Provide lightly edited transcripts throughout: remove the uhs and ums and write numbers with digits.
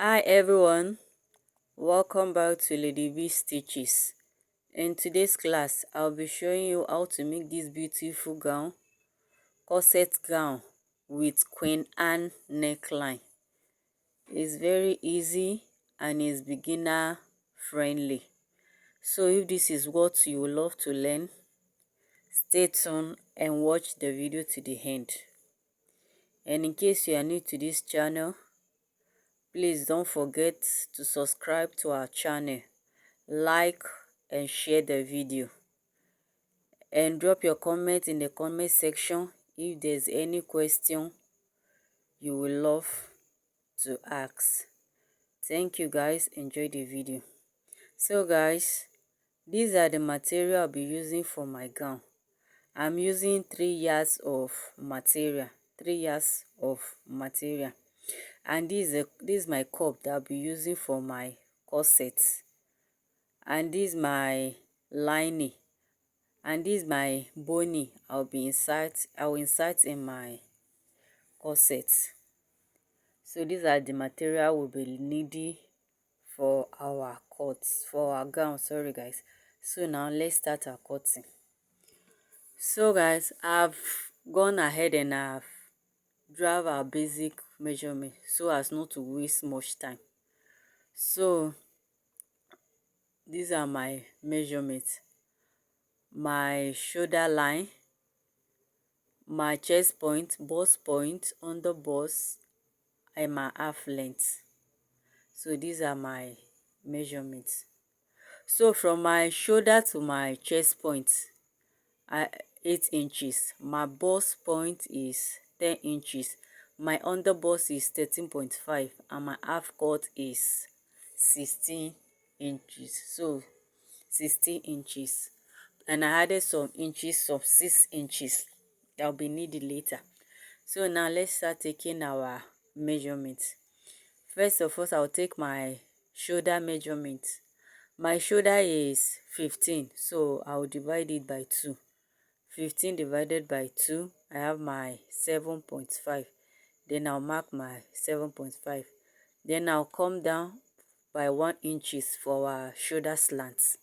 Hi everyone, welcome back to Lady V Stitches. In today's class, I'll be showing you how to make this beautiful corset gown with Queen Anne neckline. It's very easy and is beginner friendly. So if this is what you would love to learn, stay tuned and watch the video to the end. And in case you are new to this channel, please don't forget to subscribe to our channel, like and share the video, and drop your comment in the comment section if there's any question you would love to ask. Thank you guys, enjoy the video. So guys, these are the material I'll be using for my gown. I'm using 3 yards of material, and this is my cup that I'll be using for my corset, and this is my lining, and this is my bony I will insert in my corset. So these are the material we'll be needing for our gown. Sorry guys. So now let's start our cutting. So guys, I've gone ahead and I've drawn our basic measurement so as not to waste much time. So these are my measurements: my shoulder line, my chest point, bust point, under bust, and my half length. So these are my measurements. So from my shoulder to my chest point, 8 inches. My bust point is 10 inches. My under bust is 13.5, and my half cut is 16 inches. So 16 inches. And I added some 6 inches that will be needed later. So now let's start taking our measurements. First of all, I'll take my shoulder measurement. My shoulder is 15, so I'll divide it by 2. 15 divided by 2, I have my 7.5. Then I'll mark my 7.5. Then I'll come down by 1 inches for our shoulder slants.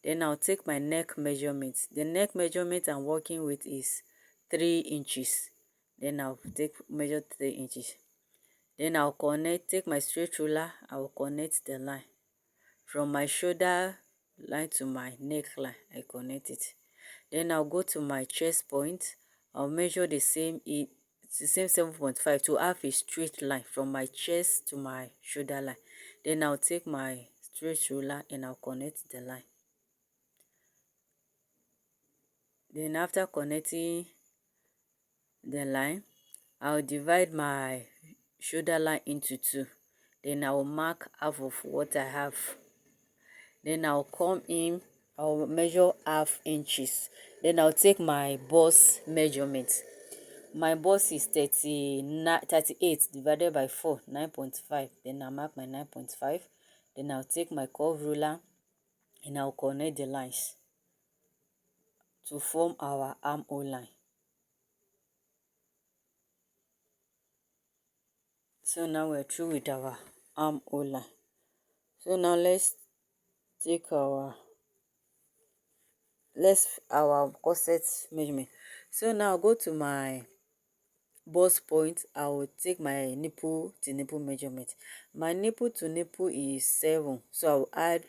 Then I'll take my neck measurement. The neck measurement I'm working with is 3 inches. Then I'll measure 3 inches. Then I'll take my straight ruler, I will connect the line. From my shoulder line to my neckline, I connect it. Then I'll go to my chest point. I'll measure the same 7.5 to have a straight line from my chest to my shoulder line. Then I'll take my straight ruler and I'll connect the line. Then after connecting the line, I'll divide my shoulder line into 2. Then I'll mark half of what I have. Then I'll come in, I'll measure half inches. Then I'll take my bust measurement. My bust is 38 divided by 4, 9.5. Then I'll mark my 9.5. Then I'll take my curve ruler and I'll connect the lines to form our armhole line. So now we're through with our armhole line. So now let's take our corset measurement. So now I'll go to my bust point. I will take my nipple to nipple measurement. My nipple to nipple is 7, so I'll add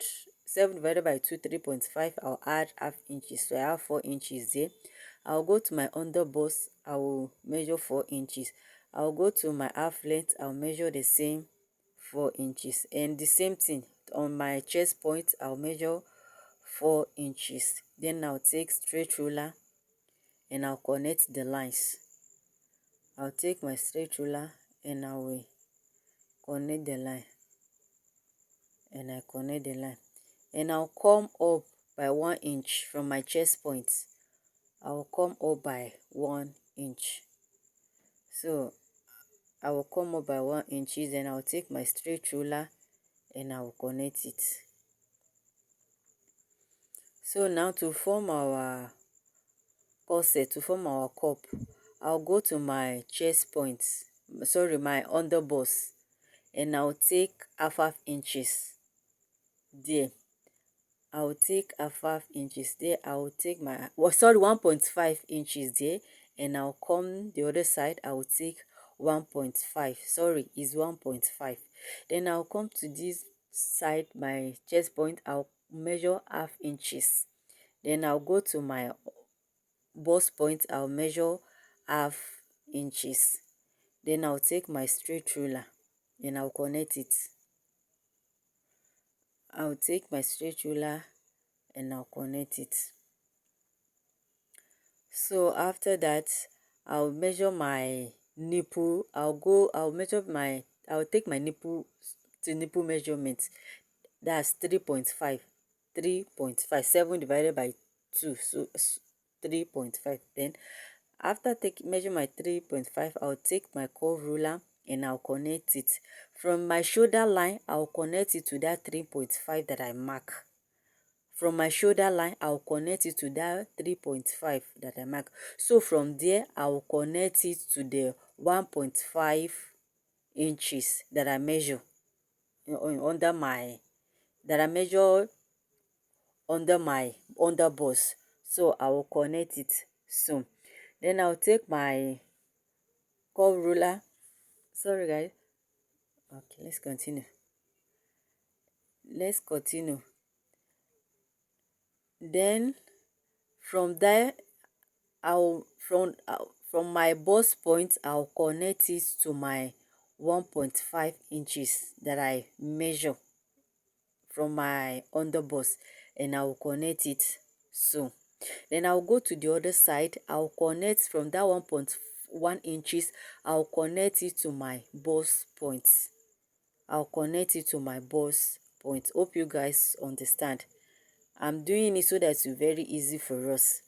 7 divided by 2, 3.5. I'll add half inches, so I have 4 inches there. I'll go to my under bust. I will measure 4 inches. I'll go to my half length. I'll measure the same 4 inches, and the same thing on my chest point. I'll measure 4 inches. Then I'll take straight ruler and I'll connect the lines. I'll take my straight ruler and I will connect the line, and I connect the line, and I'll come up by 1 inch from my chest point. I'll come up by 1 inch. So I will come up by 1 inch, then I'll take my straight ruler and I will connect it. So now to form our corset, to form our cup, I'll go to my chest point, my under bust, and I'll take half inches there. I'll take half inches there. I'll take my 1.5 inches there, and I'll come the other side. I'll take 1.5. Sorry, is 1.5. Then I'll come to this side, my chest point. I'll measure half inches. Then I'll go to my bust point. I'll measure half inches. Then I'll take my straight ruler and I'll connect it. I'll take my straight ruler and I'll connect it. So after that, I'll measure my nipple. I'll take my nipple to nipple measurement. That's 3.5. 3.5. 7 divided by 2. So 3.5. Then after measure my 3.5, I'll take my curve ruler and I'll connect it. From my shoulder line, I'll connect it to that 3.5 that I mark. From my shoulder line, I'll connect it to that 3.5 that I mark. So from there, I'll connect it to the 1.5 inches that I measure under my bust. So I will connect it soon. Then I'll take my curve ruler. Sorry guys. Okay, let's continue. Then from there, from my bust point, I'll connect it to my 1.5 inches that I measure from my underbust, and I'll connect it so. Then I'll go to the other side. I'll connect from that 1.1 inches. I'll connect it to my bust point. I'll connect it to my bust point. Hope you guys understand. I'm doing it so that it's very easy for us.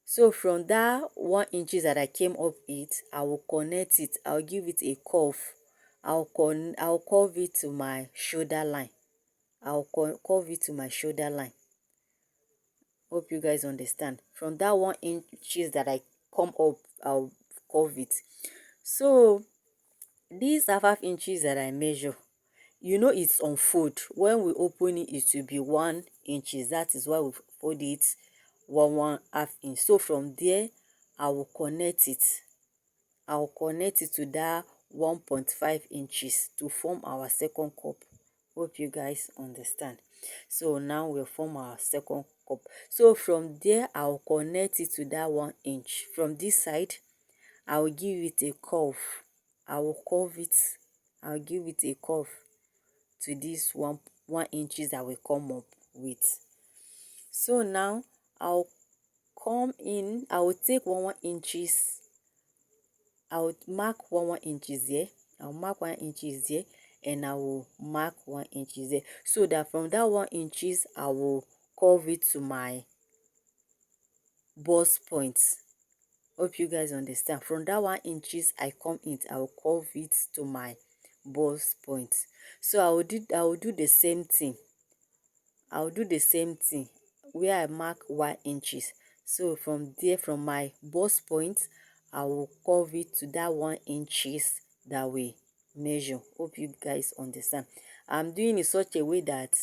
So from that 1 inches that I came up it, I will connect it. I'll give it a curve. I'll curve it to my shoulder line. I'll curve it to my shoulder line. Hope you guys understand. From that 1 inches that I come up, I'll curve it. So these half inches that I measure, you know it's on fold. When we open it, it will be 1 inches. That is why we fold it 1.5 inch. So from there, I will connect it. I'll connect it to that 1.5 inches to form our second cup. Hope you guys understand. So now we'll form our second cup. So from there, I'll connect it to that 1 inch. From this side, I'll give it a curve. I will curve it. I'll give it a curve to this 1 inches that will come up with. So now I'll come in. I will take 1 inches. I will mark 1 inches there. I'll mark 1 inches there, and I will mark 1 inches there, so that from that 1 inches I will curve it to my bust point. Hope you guys understand. From that 1 inches I come in, I will curve it to my bust point. So I will do the same thing. I'll do the same thing where I mark 1 inches. So from there, from my bust point, I will curve it to that 1 inches that we measure. Hope you guys understand. I'm doing it such a way that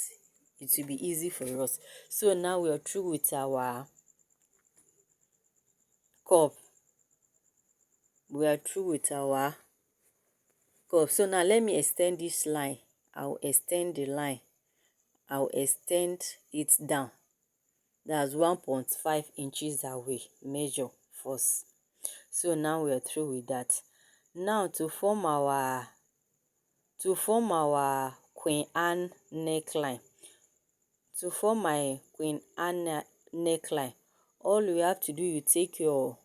it will be easy for us. So now we are through with our cup. We are through with our cup. So now let me extend this line. I'll extend the line. I'll extend it down. That's 1.5 inches that we measure first. So now we are through with that. Now to form our Queen Anne neckline. To form my Queen Anne neckline, all you have to do, you take your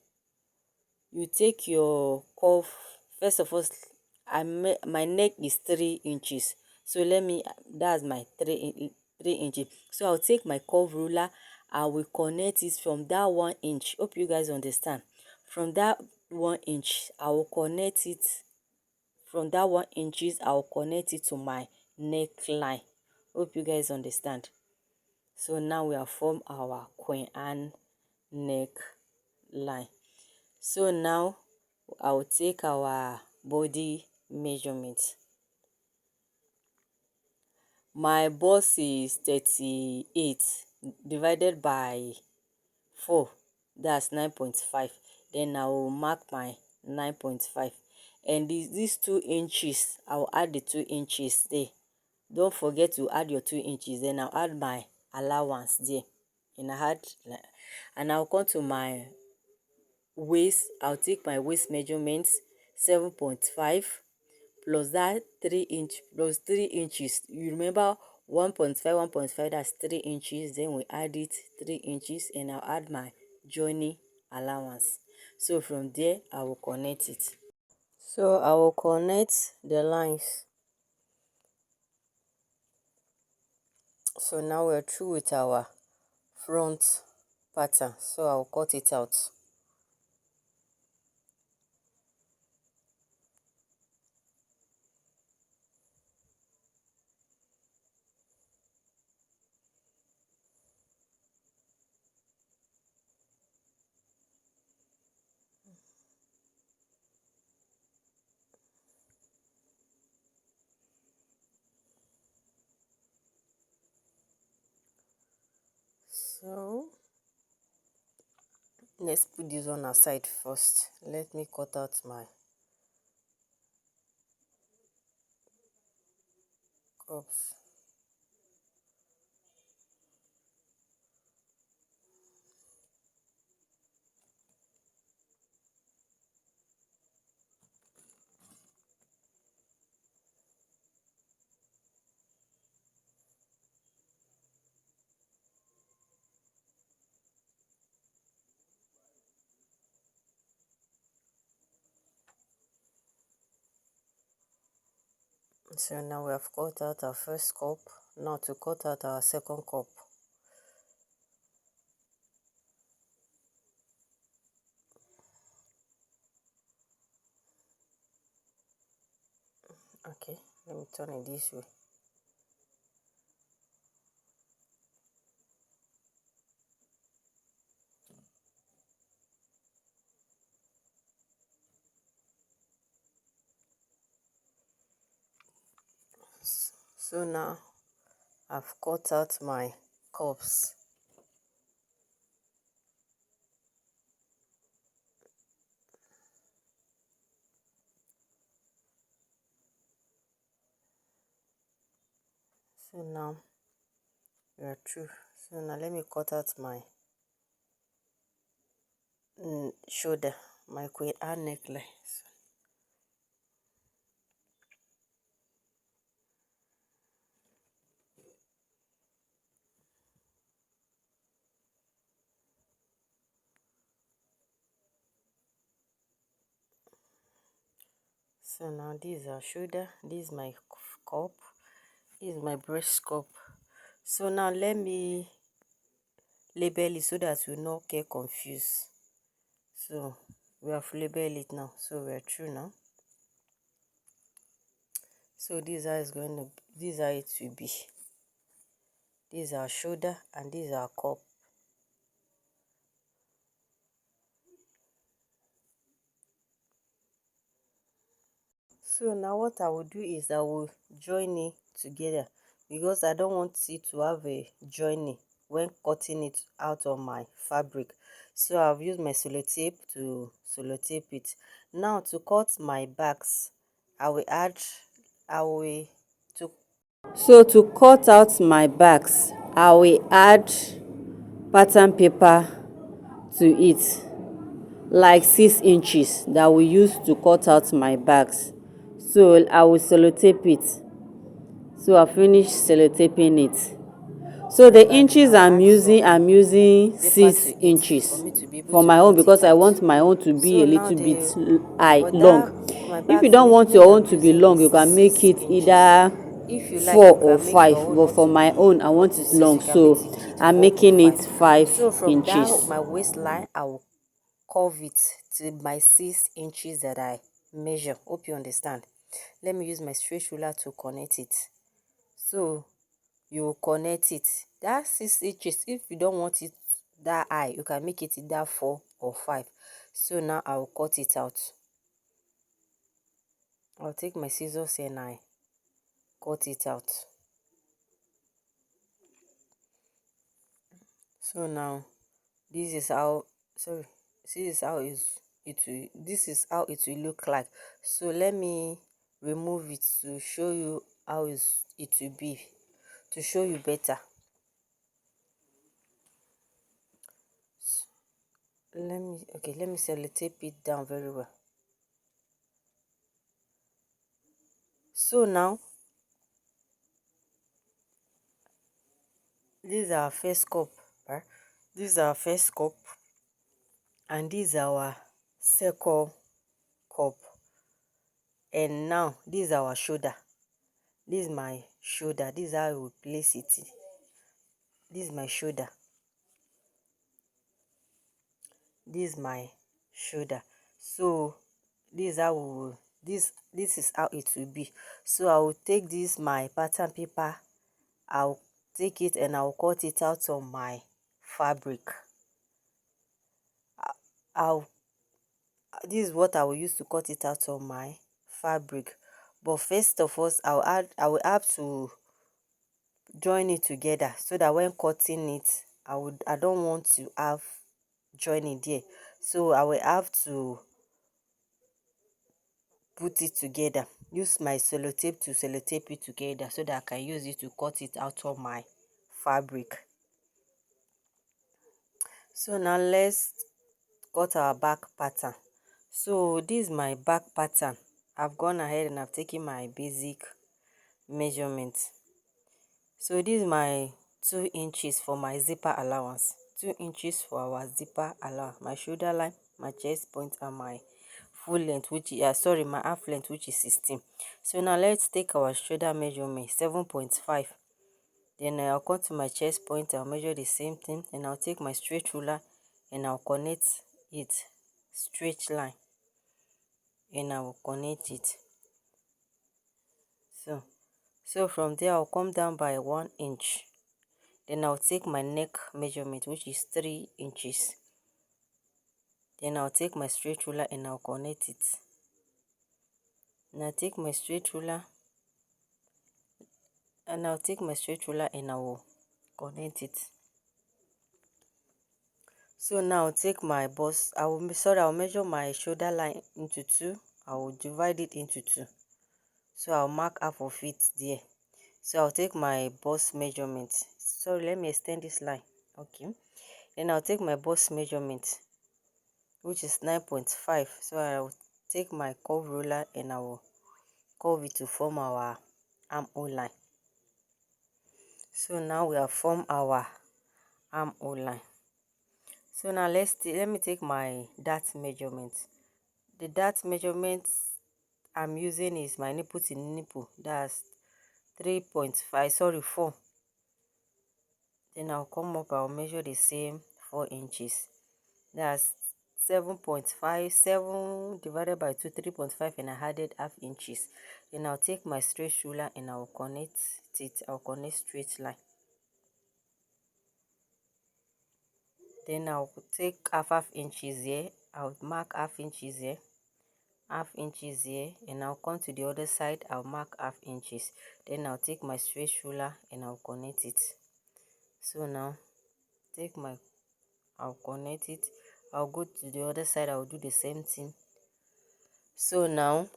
curve. First of all, my neck is 3 inches. So that's my 3 inches. So I'll take my curve ruler. I will connect it from that 1 inch. Hope you guys understand. From that 1 inch, I will connect it. From that 1 inches, I will connect it to my neckline. Hope you guys understand. So now we have formed our Queen Anne neckline. So now I will take our body measurement. my bust is 38 divided by 4, that's 9.5. Then I will mark my 9.5, and these 2 inches, I will add the 2 inches there. Don't forget to add your 2 inches. Then I'll add my allowance there, and I'll come to my waist. I'll take my waist measurements, 7.5 plus that 3 inch plus 3 inches. You remember 1.5, 1.5, that's 3 inches. Then we add it 3 inches, and I'll add my joining allowance. So from there I will connect it. So I will connect the lines. So now we're through with our front pattern, so I'll cut it out. So let's put this one aside first. Let me cut out my cups. So now we have cut out our first cup. Now to cut out our second cup. Okay, let me turn it this way. So now I've cut out my cups. So now we are through. So now let me cut out my shoulder, my Queen Anne neckline. So now this is our shoulder, this is my cup, this is my breast cup. So now let me label it so that we not get confused. So we have labeled it now, so we're through now. So this is how it's going to, this is how it will be. This is our shoulder and this is our cup. So now what I will do is I will join it together, because I don't want it to have a joining when cutting it out of my fabric. So I've used my sellotape to sellotape it. Now to cut my backs, I will so to cut out my backs, I will add pattern paper to it, like 6 inches, that we use to cut out my bags. So I will sellotape it. So I finished sellotaping it. So the inches I'm using 6 inches for my own, because I want my own to be a little bit long. If you don't want your own to be long, you can make it either 4 or 5, but for my own I want it long, so I'm making it 5 inches. My waistline, I will curve it to my 6 inches that I measure. Hope you understand. Let me use my straight ruler to connect it. So you will connect it, that 6 inches. If you don't want it that high, you can make it either 4 or 5. So now I will cut it out. I'll take my scissors and I cut it out. So now this is how, sorry, this is how this is how it will look like. So let me remove it to show you how it will be, to show you better. Let me sellotape it down very well. So now this is our first cup, right? This is our first cup, and this is our second cup. And now this is our shoulder. This is my shoulder. This is how I will place it. This is my shoulder. This is my shoulder. So this is how we will, this is how it will be. So I will take this my pattern paper, I'll take it and I'll cut it out on my fabric. I'll This is what I will use to cut it out on my fabric. But first of all, I will have to join it together, so that when cutting it, I don't want to have joining there. So I will have to put it together, use my sellotape to sellotape it together, so that I can use it to cut it out of my fabric. So now let's cut our back pattern. So this is my back pattern. I've gone ahead and I've taken my basic measurement. So this is my 2 inches for my zipper allowance, 2 inches for our zipper allowance, my shoulder line, my chest point, and my full length, which is my half length, which is 16. So now let's take our shoulder measurement, 7.5. Then I'll come to my chest point, I'll measure the same thing, and I'll take my straight ruler and I'll connect it straight line, and I will connect it. So from there I'll come down by 1 inch. Then I'll take my neck measurement, which is 3 inches. Then I'll take my straight ruler and I'll connect it. And I'll take my straight ruler and I will connect it. So now I'll take my bust. I'll measure my shoulder line into 2. I will divide it into 2. So I'll mark half of it there. So I'll take my bust measurement. Sorry, let me extend this line. Okay. Then I'll take my bust measurement, which is 9.5. So I'll take my curve ruler and I will curve it to form our armhole line. So now we have formed our armhole line. So now let me take my dart measurement. The dart measurement I'm using is my nipple to nipple. That's 4. Then I'll come up, I'll measure the same 4 inches. That's 7.5. 7 divided by 2, 3.5, and I added half inches. Then I'll take my straight ruler and I'll connect it. I'll connect straight line. Then I'll take half inches here. I'll mark half inches here, and I'll come to the other side. I'll mark half inches. Then I'll take my straight ruler and I'll connect it. So now I'll connect it. I'll go to the other side. I'll do the same thing. So now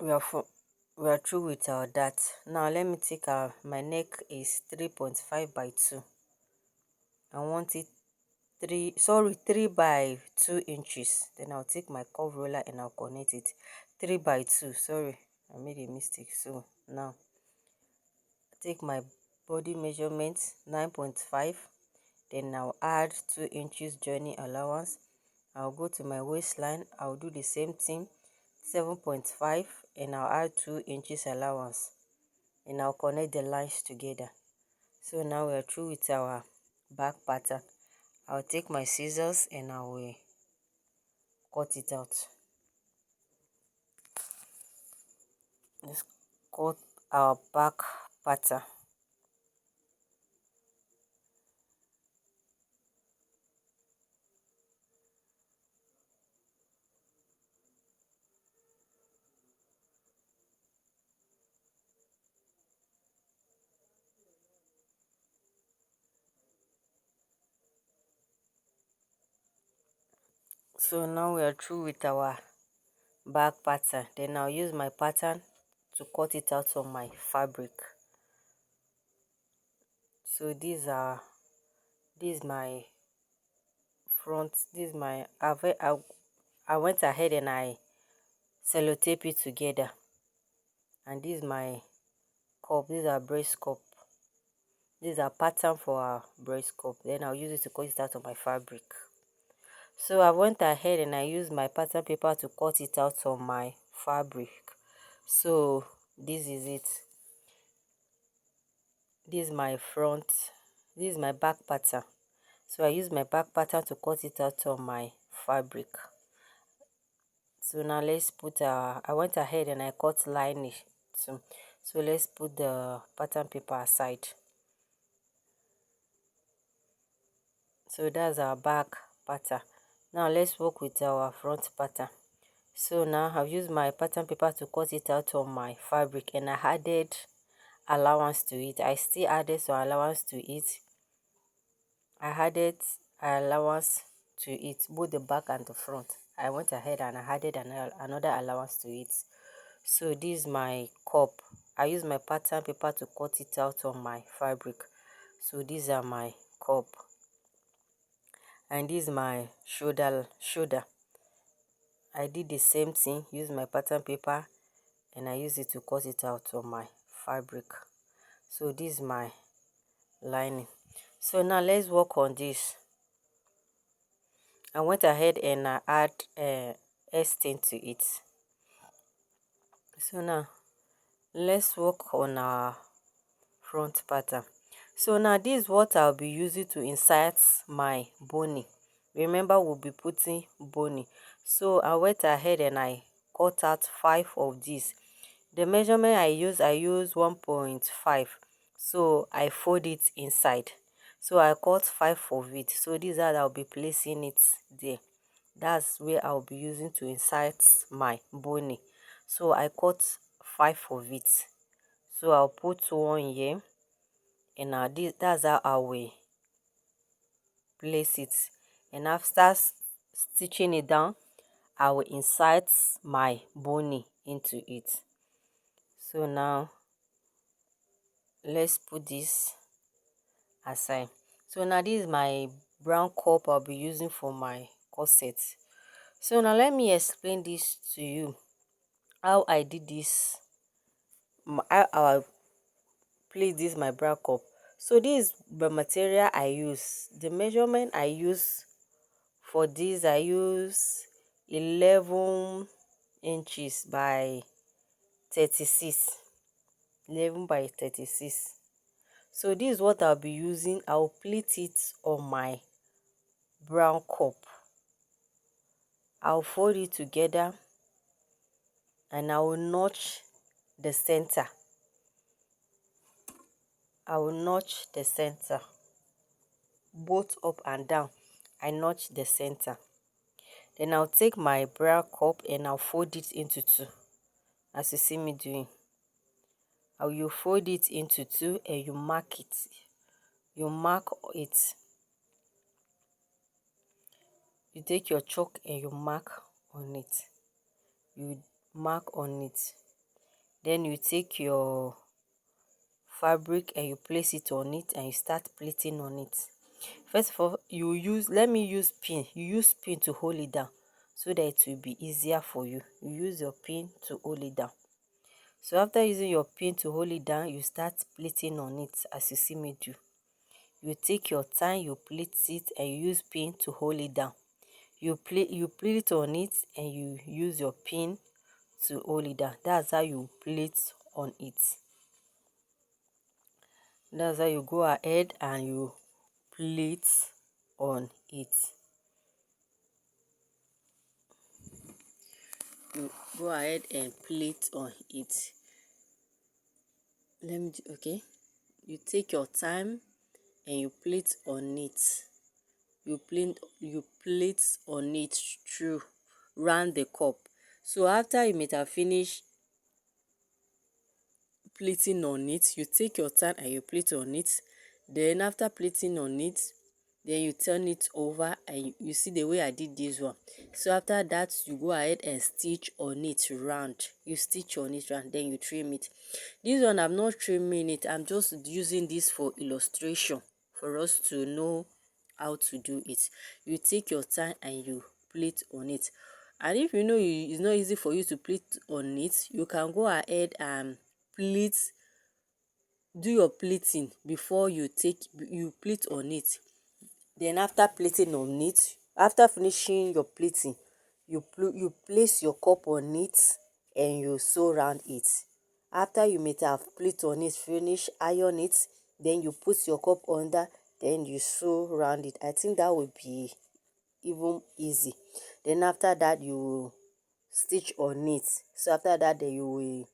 we are through with our dart. Now let me take my neck is 3.5 by 2. I want it 3 by 2 inches. Then I'll take my curve roller and I'll connect it. 3 by 2. Sorry, I made a mistake. So now take my body measurement, 9.5. Then I'll add 2 inches joining allowance. I'll go to my waistline. I'll do the same thing, 7.5, and I'll add 2 inches allowance, and I'll connect the lines together. So now we're through with our back pattern. I'll take my scissors and I will cut it out. Let's cut our back pattern. So now we are through with our back pattern. Then I'll use my pattern to cut it out on my fabric. So this is my front. This is my I went ahead and I sellotape it together. And this is my cup. These are breast cup. These are pattern for our breast cup. Then I'll use it to cut it out of my fabric. So I went ahead and I used my pattern paper to cut it out of my fabric. So this is it. This is my front. This is my back pattern. So I use my back pattern to cut it out of my fabric. So now let's put I went ahead and I cut lining too. So let's put the pattern paper aside. So that's our back pattern. Now let's work with our front pattern. So now I've used my pattern paper to cut it out of my fabric, and I added allowance to it. I still added some allowance to it. I added allowance to it, both the back and the front. I went ahead and I added another allowance to it. So this is my cup. I use my pattern paper to cut it out of my fabric. So these are my cup. And this is my shoulder. I did the same thing, use my pattern paper and I use it to cut it out of my fabric. So this is my lining. So now let's work on this. I went ahead and I add stain to it. So now let's work on our front pattern. So now this is what I'll be using to insert my boning. Remember, we'll be putting boning. So I went ahead and I cut out 5 of these. The measurement I use 1.5. So I fold it inside. So I cut 5 of it. So these are I'll be placing it there. That's where I'll be using to insert my boning. So I cut 5 of it. So I'll put one here. And now that's how I will place it. And after stitching it down, I will insert my boning into it. So now let's put this aside. So now this is my brown cup I'll be using for my corset. So now let me explain this to you, how I did this, how I place this my brown cup. So this is the material I use. The measurement I use for this, I use 11 inches by 36. 11 by 36. So this is what I'll be using. I'll pleat it on my brown cup. I'll fold it together and I will notch the center. I will notch the center, both up and down. I notch the center. Then I'll take my brown cup and I'll fold it into 2, as you see me doing. You fold it into 2 and you mark it. You mark it. You take your chalk and you mark on it. You mark on it. Then you take your fabric and you place it on it and you start pleating on it. First of all, let me use pin. You use pin to hold it down so that it will be easier for you. You use your pin to hold it down. So after using your pin to hold it down, you start pleating on it as you see me do. You take your time, you pleat it and you use pin to hold it down. You pleat on it and you use your pin to hold it down. That's how you pleat on it. That's how you go ahead and you pleat on it. You go ahead and pleat on it. Okay. You take your time and you pleat on it. You pleat on it through round the cup. So after you might have finished pleating on it, you take your time and you pleat on it. Then after pleating on it, then you turn it over, and you see the way I did this one. So after that, you go ahead and stitch on it round. You stitch on it round, then you trim it. This one I'm not trimming it, I'm just using this for illustration for us to know how to do it. You take your time and you pleat on it. And if you know it's not easy for you to pleat on it, you can go ahead and pleat, do your pleating before you pleat on it. Then after pleating on it, after finishing your pleating, you place your cup on it and you sew around it. After you may have pleat on it, finish, iron it, then you put your cup under, then you sew around it. I think that would be even easy. Then after that, you stitch on it. So after that, then you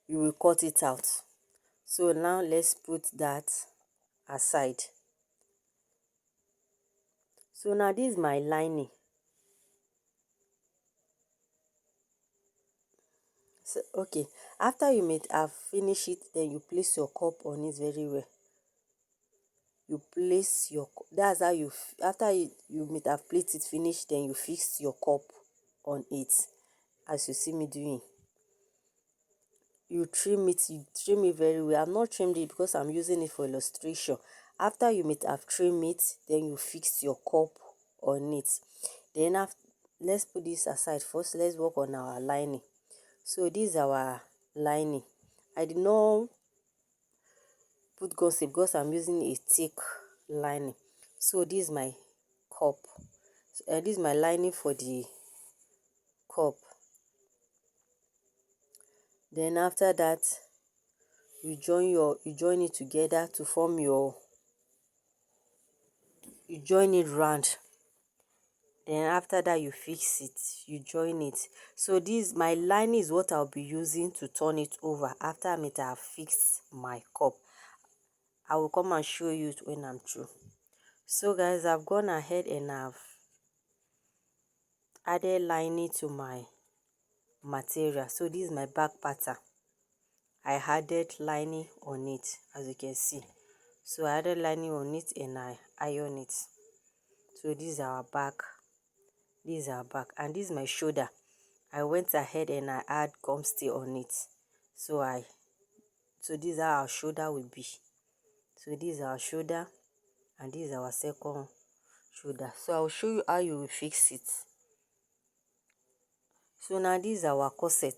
will cut it out. So now let's put that aside. So now this is my lining. So okay, after you may have finished it, then you place your cup on it very well. You place your, that's how you, after you may have placed it finished, then you fix your cup on it, as you see me doing. You trim it very well. I'm not trimmed it because I'm using it for illustration. After you may have trimmed it, then you fix your cup on it. Then after, let's put this aside first. Let's work on our lining. So this is our lining. I did not put gossip because I'm using a thick lining. So this is my cup. This is my lining for the cup. Then after that, you join it together to form your, you join it round. Then after that, you fix it, you join it. So this, my lining is what I'll be using to turn it over after I have fixed my cup. I will come and show you it when I'm through. So guys, I've gone ahead and I've added lining to my material. So this is my back pattern. I added lining on it, as you can see. So I added lining on it and I iron it. So this is our back. This is our back, and this is my shoulder. I went ahead and I add gum stay on it. So this is how our shoulder will be. So this is our shoulder, and this is our second shoulder. So I'll show you how you will fix it. So now this is our corset.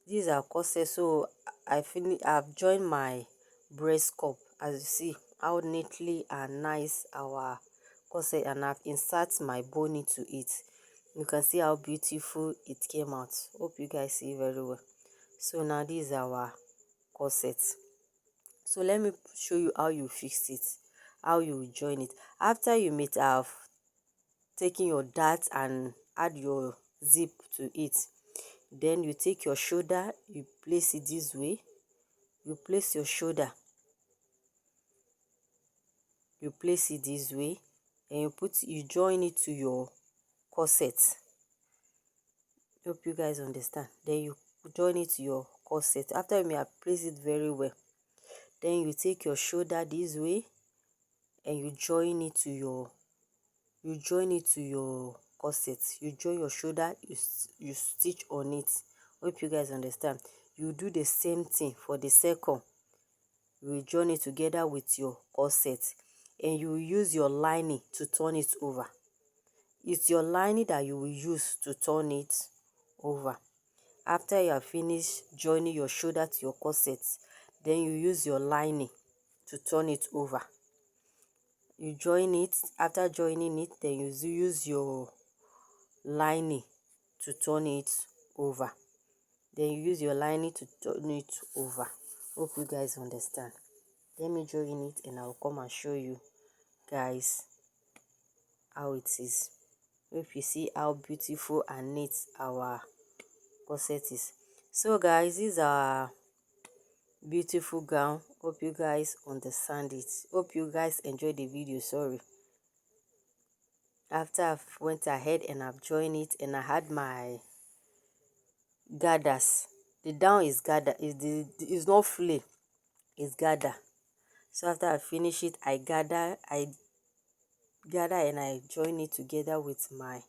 This is our corset. So I've joined my breast cup, as you see how neatly and nice our corset, and I've inserted my bony to it. You can see how beautiful it came out. Hope you guys see very well. So now this is our corset. So let me show you how you fix it, how you join it. After you may have taken your dart and add your zip to it, then you take your shoulder, you place it this way. You place your shoulder, you place it this way, and you join it to your corset. Hope you guys understand. Then you join it to your corset. After you may have placed it very well, then you take your shoulder this way and you join it to your corset. You join your shoulder, you stitch on it. Hope you guys understand. You do the same thing for the second. You will join it together with your corset, and you will use your lining to turn it over. It's your lining that you will use to turn it over. After you have finished joining your shoulder to your corset, then you use your lining to turn it over. You join it. After joining it, then you use your lining to turn it over. Then you use your lining to turn it over. Hope you guys understand. Let me join it and I'll come and show you guys how it is. Hope you see how beautiful and neat our corset is. So guys, this is our beautiful gown. Hope you guys understand it. Hope you guys enjoyed the video. Sorry. After I've went ahead and I've joined it and I had my gathers. The down is gather, is not flay, it's gather. So after I finish it, I gather and I join it together with my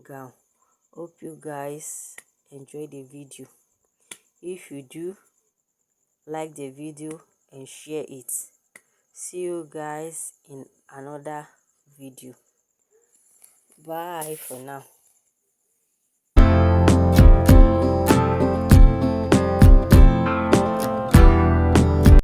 gown. Hope you guys enjoy the video. If you do, like the video and share it. See you guys in another video. Bye for now.